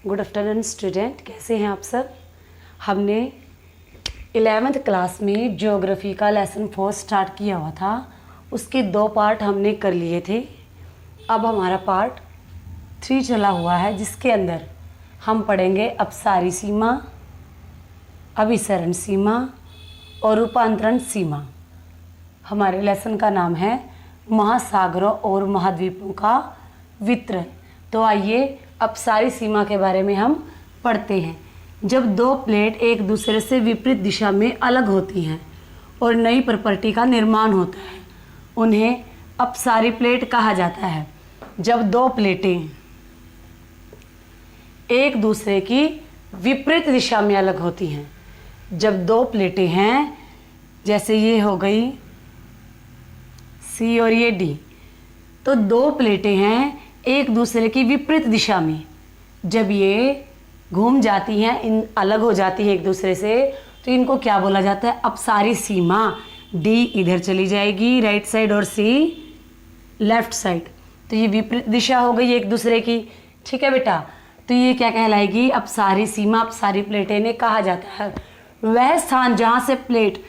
Good afternoon student, कैसे हैं आप सब। हमने 11th क्लास में ज्योग्राफी का लेसन 4 स्टार्ट किया हुआ था। उसके 2 पार्ट हमने कर लिए थे। अब हमारा पार्ट 3 चला हुआ है, जिसके अंदर हम पढ़ेंगे अपसारी सीमा, अभिसरण सीमा और रूपांतरण सीमा। हमारे लेसन का नाम है महासागरों और महाद्वीपों का वितरण। तो आइए अपसारी सीमा के बारे में हम पढ़ते हैं। जब 2 प्लेट एक दूसरे से विपरीत दिशा में अलग होती हैं और नई प्रॉपर्टी का निर्माण होता है, उन्हें अपसारी प्लेट कहा जाता है। जब 2 प्लेटें एक दूसरे की विपरीत दिशा में अलग होती हैं, जब 2 प्लेटें हैं, जैसे ये हो गई सी और ये डी, तो 2 प्लेटें हैं एक दूसरे की विपरीत दिशा में। जब ये घूम जाती हैं, इन अलग हो जाती है एक दूसरे से, तो इनको क्या बोला जाता है? अपसारी सीमा। डी इधर चली जाएगी राइट साइड और सी लेफ्ट साइड, तो ये विपरीत दिशा हो गई एक दूसरे की। ठीक है बेटा, तो ये क्या कहलाएगी? अपसारी सीमा। अपसारी प्लेटें ने कहा जाता है वह स्थान जहाँ से प्लेट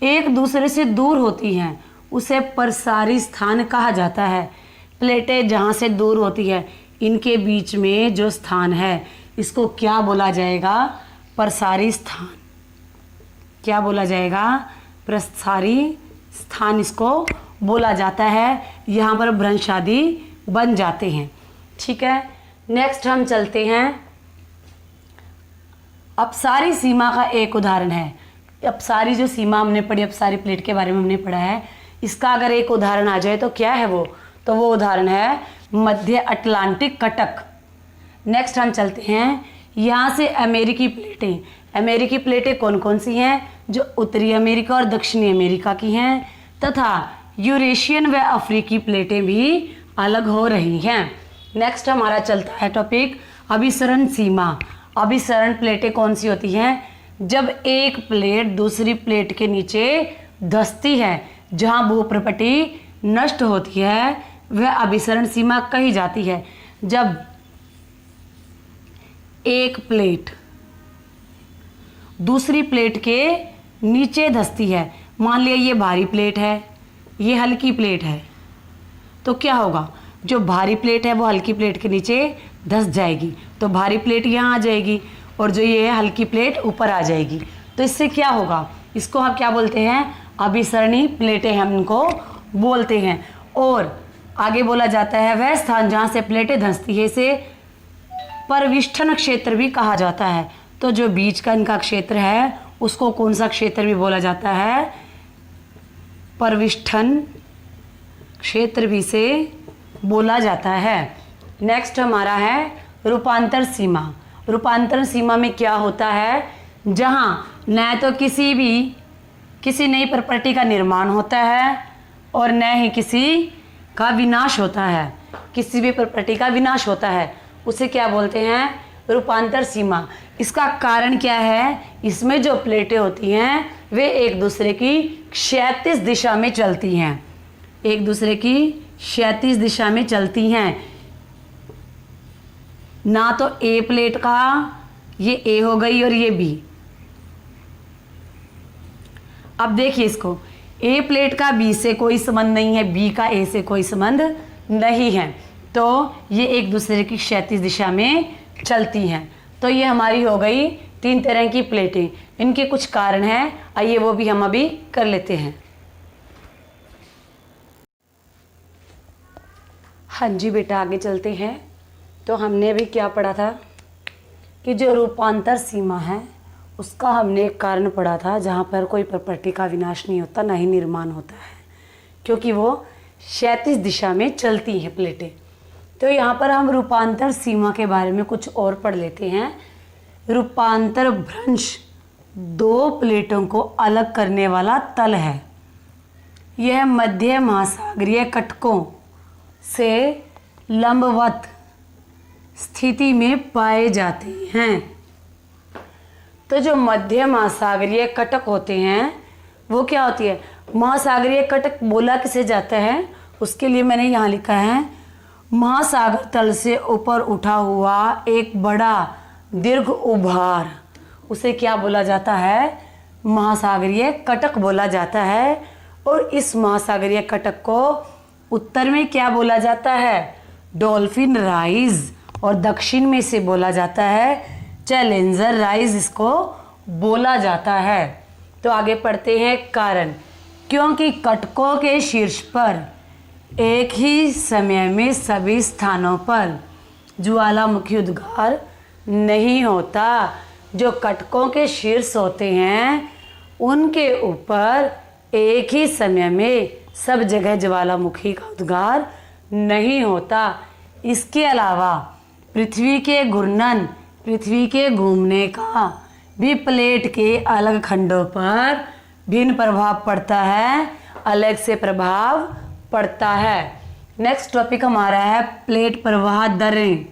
एक दूसरे से दूर होती हैं, उसे प्रसारी स्थान कहा जाता है। प्लेटें जहाँ से दूर होती है, इनके बीच में जो स्थान है, इसको क्या बोला जाएगा? प्रसारी स्थान। क्या बोला जाएगा? प्रसारी स्थान इसको बोला जाता है। यहाँ पर भ्रंश आदि बन जाते हैं। ठीक है, नेक्स्ट हम चलते हैं। अपसारी सीमा का एक उदाहरण है। अपसारी जो सीमा हमने पढ़ी, अपसारी प्लेट के बारे में हमने पढ़ा है, इसका अगर एक उदाहरण आ जाए तो क्या है वो? तो वो उदाहरण है मध्य अटलांटिक कटक। नेक्स्ट हम चलते हैं। यहाँ से अमेरिकी प्लेटें। अमेरिकी प्लेटें कौन कौन सी हैं? जो उत्तरी अमेरिका और दक्षिणी अमेरिका की हैं, तथा यूरेशियन व अफ्रीकी प्लेटें भी अलग हो रही हैं। नेक्स्ट हमारा चलता है टॉपिक अभिसरण सीमा। अभिसरण प्लेटें कौन सी होती हैं? जब एक प्लेट दूसरी प्लेट के नीचे धंसती है, जहाँ भूप्रपटी नष्ट होती है, वह अभिसरण सीमा कही जाती है। जब एक प्लेट दूसरी प्लेट के नीचे धंसती है, मान लिया ये भारी प्लेट है, ये हल्की प्लेट है, तो क्या होगा? जो भारी प्लेट है वो हल्की प्लेट के नीचे धंस जाएगी, तो भारी प्लेट यहाँ आ जाएगी और जो ये हल्की प्लेट ऊपर आ जाएगी। तो इससे क्या होगा? इसको हम क्या बोलते हैं? अभिसरणी प्लेटें हम इनको बोलते हैं। और आगे बोला जाता है वह स्थान जहाँ से प्लेटें धंसती है, इसे परविष्ठन क्षेत्र भी कहा जाता है। तो जो बीच का इनका क्षेत्र है, उसको कौन सा क्षेत्र भी बोला जाता है? परविष्ठन क्षेत्र भी से बोला जाता है। नेक्स्ट हमारा है रूपांतर सीमा। रूपांतरण सीमा में क्या होता है? जहाँ न तो किसी नई प्रॉपर्टी का निर्माण होता है और न ही किसी का विनाश होता है। किसी भी प्रॉपर्टी का विनाश होता है, उसे क्या बोलते हैं? रूपांतर सीमा। इसका कारण क्या है? इसमें जो प्लेटें होती हैं वे एक दूसरे की क्षैतिज दिशा में चलती हैं। एक दूसरे की क्षैतिज दिशा में चलती हैं। ना तो ए प्लेट का ये ए हो गई और ये बी। अब देखिए इसको, ए प्लेट का बी से कोई संबंध नहीं है, बी का ए से कोई संबंध नहीं है, तो ये एक दूसरे की क्षैतिज दिशा में चलती हैं। तो ये हमारी हो गई 3 तरह की प्लेटें। इनके कुछ कारण हैं, आइए वो भी हम अभी कर लेते हैं। हाँ जी बेटा, आगे चलते हैं। तो हमने अभी क्या पढ़ा था कि जो रूपांतर सीमा है, उसका हमने एक कारण पढ़ा था, जहाँ पर कोई प्रॉपर्टी का विनाश नहीं होता, ना ही निर्माण होता है, क्योंकि वो क्षैतिज दिशा में चलती हैं प्लेटें। तो यहाँ पर हम रूपांतर सीमा के बारे में कुछ और पढ़ लेते हैं। रूपांतर भ्रंश 2 प्लेटों को अलग करने वाला तल है। यह मध्य महासागरीय कटकों से लंबवत स्थिति में पाए जाते हैं। तो जो मध्य महासागरीय कटक होते हैं, वो क्या होती है? महासागरीय कटक बोला किसे जाता है? उसके लिए मैंने यहाँ लिखा है महासागर तल से ऊपर उठा हुआ एक बड़ा दीर्घ उभार, उसे क्या बोला जाता है? महासागरीय कटक बोला जाता है। और इस महासागरीय कटक को उत्तर में क्या बोला जाता है? Dolphin rise. और दक्षिण में से बोला जाता है चैलेंजर राइज, इसको बोला जाता है। तो आगे पढ़ते हैं कारण। क्योंकि कटकों के शीर्ष पर एक ही समय में सभी स्थानों पर ज्वालामुखी उद्गार नहीं होता। जो कटकों के शीर्ष होते हैं उनके ऊपर एक ही समय में सब जगह ज्वालामुखी का उद्गार नहीं होता। इसके अलावा पृथ्वी के घूर्णन, पृथ्वी के घूमने का भी प्लेट के अलग खंडों पर भिन्न प्रभाव पड़ता है, अलग से प्रभाव पड़ता है। नेक्स्ट टॉपिक हमारा है प्लेट प्रवाह दरें।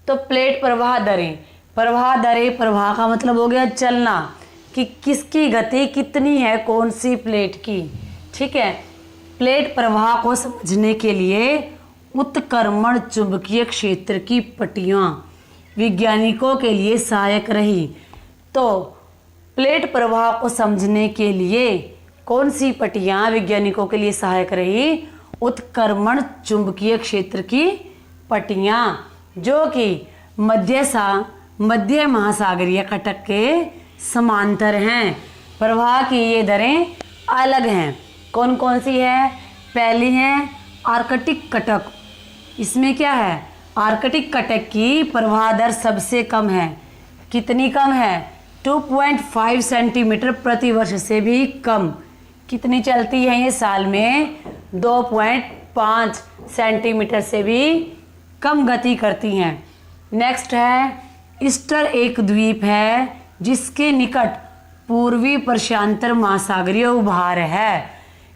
तो प्लेट प्रवाह दरें, प्रवाह दरें, प्रवाह का मतलब हो गया चलना, कि किसकी गति कितनी है कौन सी प्लेट की। ठीक है, प्लेट प्रवाह को समझने के लिए उत्क्रमण चुंबकीय क्षेत्र की पट्टियाँ वैज्ञानिकों के लिए सहायक रही। तो प्लेट प्रवाह को समझने के लिए कौन सी पट्टियाँ वैज्ञानिकों के लिए सहायक रही? उत्क्रमण चुंबकीय क्षेत्र की पट्टियाँ, जो कि मध्य महासागरीय कटक के समांतर हैं। प्रवाह की ये दरें अलग हैं। कौन कौन सी है? पहली है आर्कटिक कटक। इसमें क्या है? आर्कटिक कटक की प्रवाह दर सबसे कम है। कितनी कम है? 2.5 सेंटीमीटर प्रति वर्ष से भी कम। कितनी चलती है ये साल में? 2.5 सेंटीमीटर से भी कम गति करती हैं। नेक्स्ट है ईस्टर, एक द्वीप है जिसके निकट पूर्वी प्रशांतर महासागरीय उभार है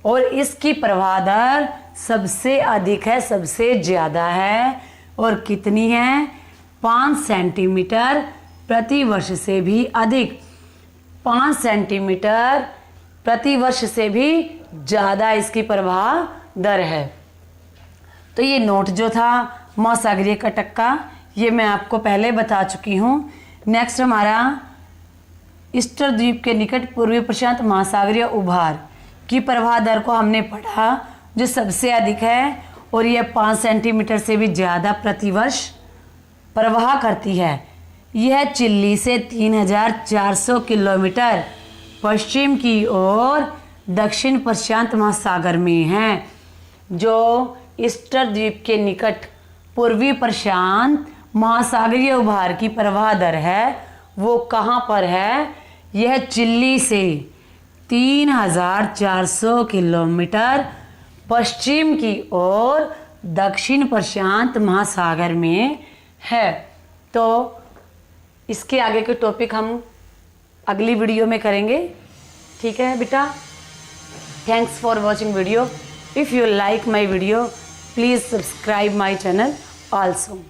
और इसकी प्रवाह दर सबसे अधिक है, सबसे ज़्यादा है। और कितनी है? 5 सेंटीमीटर प्रति वर्ष से भी अधिक। 5 सेंटीमीटर प्रति वर्ष से भी ज़्यादा इसकी प्रवाह दर है। तो ये नोट जो था महासागरीय कटक का, ये मैं आपको पहले बता चुकी हूँ। नेक्स्ट हमारा ईस्टर द्वीप के निकट पूर्वी प्रशांत महासागरीय उभार की प्रवाह दर को हमने पढ़ा, जो सबसे अधिक है और यह 5 सेंटीमीटर से भी ज़्यादा प्रतिवर्ष प्रवाह करती है। यह चिली से 3400 किलोमीटर पश्चिम की ओर दक्षिण प्रशांत महासागर में है। जो ईस्टर द्वीप के निकट पूर्वी प्रशांत महासागरीय उभार की प्रवाह दर है वो कहाँ पर है? यह चिली से 3400 किलोमीटर पश्चिम की ओर दक्षिण प्रशांत महासागर में है। तो इसके आगे के टॉपिक हम अगली वीडियो में करेंगे। ठीक है बेटा, thanks for watching video. If you like my video please subscribe my channel also.